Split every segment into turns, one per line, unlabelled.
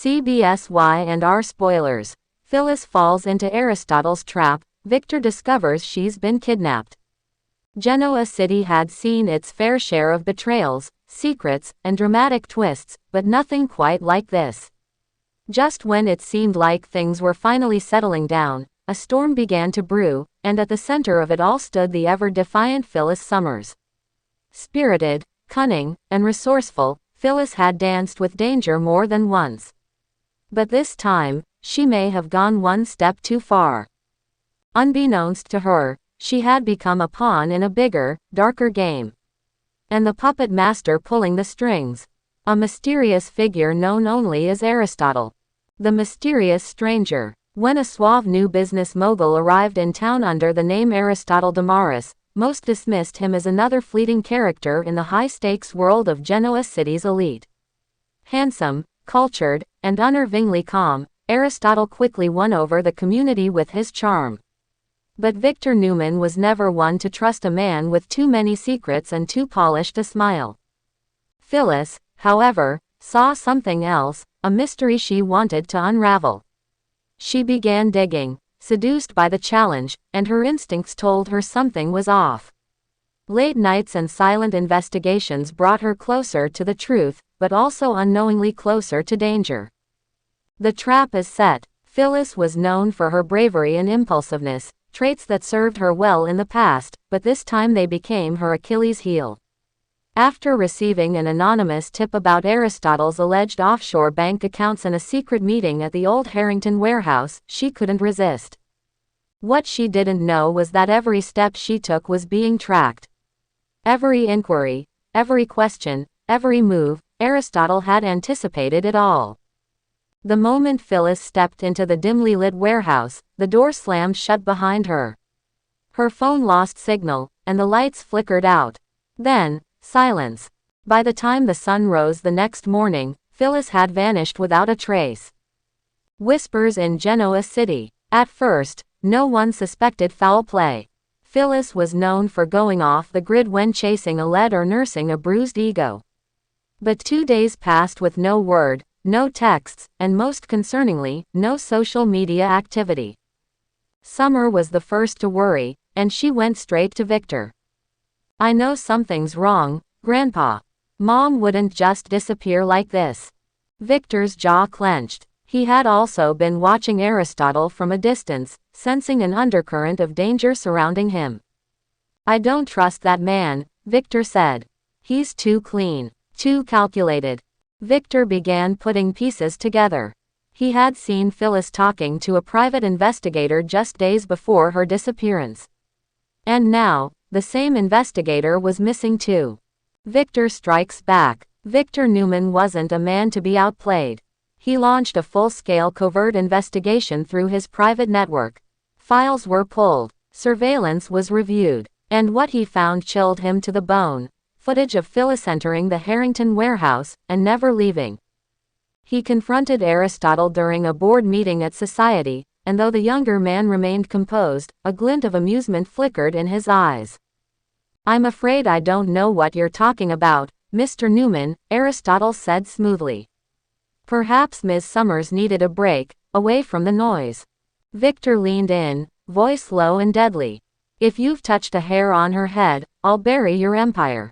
CBS Y&R Spoilers. Phyllis falls into Aristotle's trap. Victor discovers she's been kidnapped. Genoa City had seen its fair share of betrayals, secrets, and dramatic twists, but nothing quite like this. Just when it seemed like things were finally settling down, a storm began to brew, and at the center of it all stood the ever-defiant Phyllis Summers. Spirited, cunning, and resourceful, Phyllis had danced with danger more than once. But this time, she may have gone one step too far. Unbeknownst to her, she had become a pawn in a bigger, darker game. And the puppet master pulling the strings. A mysterious figure known only as Aristotle. The mysterious stranger. When a suave new business mogul arrived in town under the name Aristotle Damaris, most dismissed him as another fleeting character in the high-stakes world of Genoa City's elite. Handsome, cultured, and unnervingly calm, Aristotle quickly won over the community with his charm. But Victor Newman was never one to trust a man with too many secrets and too polished a smile. Phyllis, however, saw something else, a mystery she wanted to unravel. She began digging, seduced by the challenge, and her instincts told her something was off. Late nights and silent investigations brought her closer to the truth, but also unknowingly closer to danger. The trap is set. Phyllis was known for her bravery and impulsiveness, traits that served her well in the past, but this time they became her Achilles heel. After receiving an anonymous tip about Aristotle's alleged offshore bank accounts and a secret meeting at the old Harrington warehouse, she couldn't resist. What she didn't know was that every step she took was being tracked. Every inquiry, every question, every move, Aristotle had anticipated it all. The moment Phyllis stepped into the dimly lit warehouse, the door slammed shut behind her. Her phone lost signal, and the lights flickered out. Then, silence. By the time the sun rose the next morning, Phyllis had vanished without a trace. Whispers in Genoa City. At first, no one suspected foul play. Phyllis was known for going off the grid when chasing a lead or nursing a bruised ego. But 2 days passed with no word, no texts, and most concerningly, no social media activity. Summer was the first to worry, and she went straight to Victor. "I know something's wrong, Grandpa. Mom wouldn't just disappear like this." Victor's jaw clenched. He had also been watching Aristotle from a distance, sensing an undercurrent of danger surrounding him. "I don't trust that man," Victor said. "He's too clean, too calculated." Victor began putting pieces together. He had seen Phyllis talking to a private investigator just days before her disappearance. And now, the same investigator was missing too. Victor strikes back. Victor Newman wasn't a man to be outplayed. He launched a full-scale covert investigation through his private network. Files were pulled, surveillance was reviewed, and what he found chilled him to the bone. Footage of Phyllis entering the Harrington warehouse, and never leaving. He confronted Aristotle during a board meeting at Society, and though the younger man remained composed, a glint of amusement flickered in his eyes. "I'm afraid I don't know what you're talking about, Mr. Newman," Aristotle said smoothly. Perhaps Ms. Summers needed a break, away from the noise. Victor leaned in, voice low and deadly. "If you've touched a hair on her head, I'll bury your empire."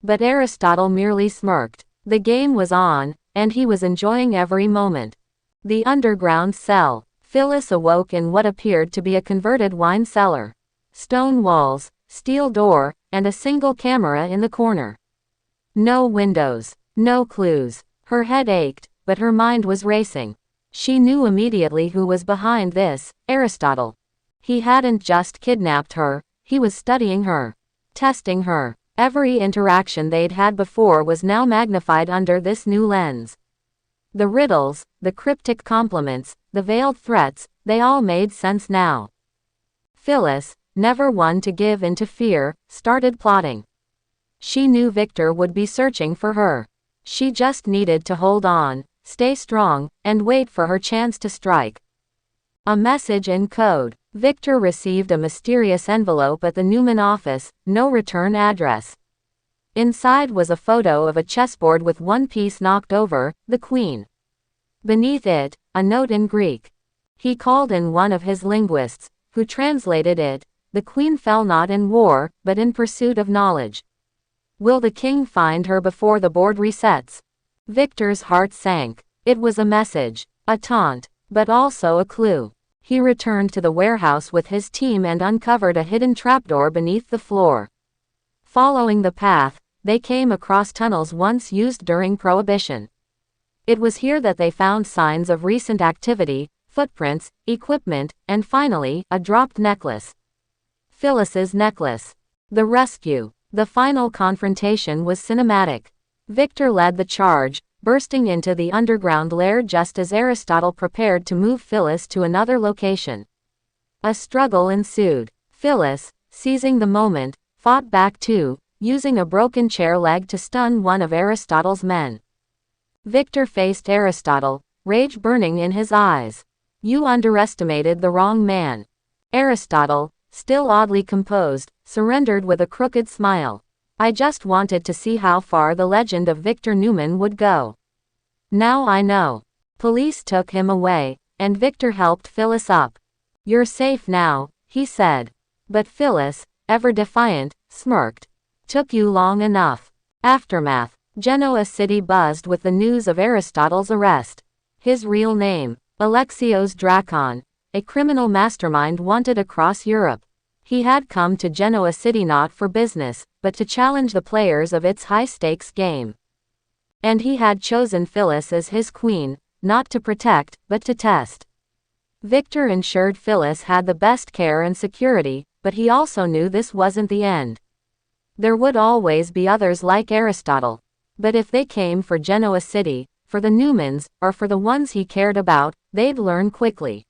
But Aristotle merely smirked. The game was on, and he was enjoying every moment. The underground cell. Phyllis awoke in what appeared to be a converted wine cellar. Stone walls, steel door, and a single camera in the corner. No windows, no clues. Her head ached, but her mind was racing. She knew immediately who was behind this, Aristotle. He hadn't just kidnapped her, he was studying her. Testing her. Every interaction they'd had before was now magnified under this new lens. The riddles, the cryptic compliments, the veiled threats, they all made sense now. Phyllis, never one to give in to fear, started plotting. She knew Victor would be searching for her. She just needed to hold on, stay strong, and wait for her chance to strike. A message in code. Victor received a mysterious envelope at the Newman office, no return address. Inside was a photo of a chessboard with one piece knocked over, the queen. Beneath it, a note in Greek. He called in one of his linguists, who translated it: "The queen fell not in war, but in pursuit of knowledge. Will the king find her before the board resets?" Victor's heart sank. It was a message, a taunt, but also a clue. He returned to the warehouse with his team and uncovered a hidden trapdoor beneath the floor. Following the path, they came across tunnels once used during Prohibition. It was here that they found signs of recent activity, footprints, equipment, and finally, a dropped necklace. Phyllis's necklace. The rescue. The final confrontation was cinematic. Victor led the charge, bursting into the underground lair just as Aristotle prepared to move Phyllis to another location. A struggle ensued. Phyllis, seizing the moment, fought back too, using a broken chair leg to stun one of Aristotle's men. Victor faced Aristotle, rage burning in his eyes. "You underestimated the wrong man." Aristotle, still oddly composed, surrendered with a crooked smile. "I just wanted to see how far the legend of Victor Newman would go. Now I know." Police took him away, and Victor helped Phyllis up. "You're safe now," he said. But Phyllis, ever defiant, smirked. "Took you long enough." Aftermath. Genoa City buzzed with the news of Aristotle's arrest. His real name, Alexios Drakon, a criminal mastermind wanted across Europe. He had come to Genoa City not for business, but to challenge the players of its high-stakes game. And he had chosen Phyllis as his queen, not to protect, but to test. Victor ensured Phyllis had the best care and security, but he also knew this wasn't the end. There would always be others like Aristotle. But if they came for Genoa City, for the Newmans, or for the ones he cared about, they'd learn quickly.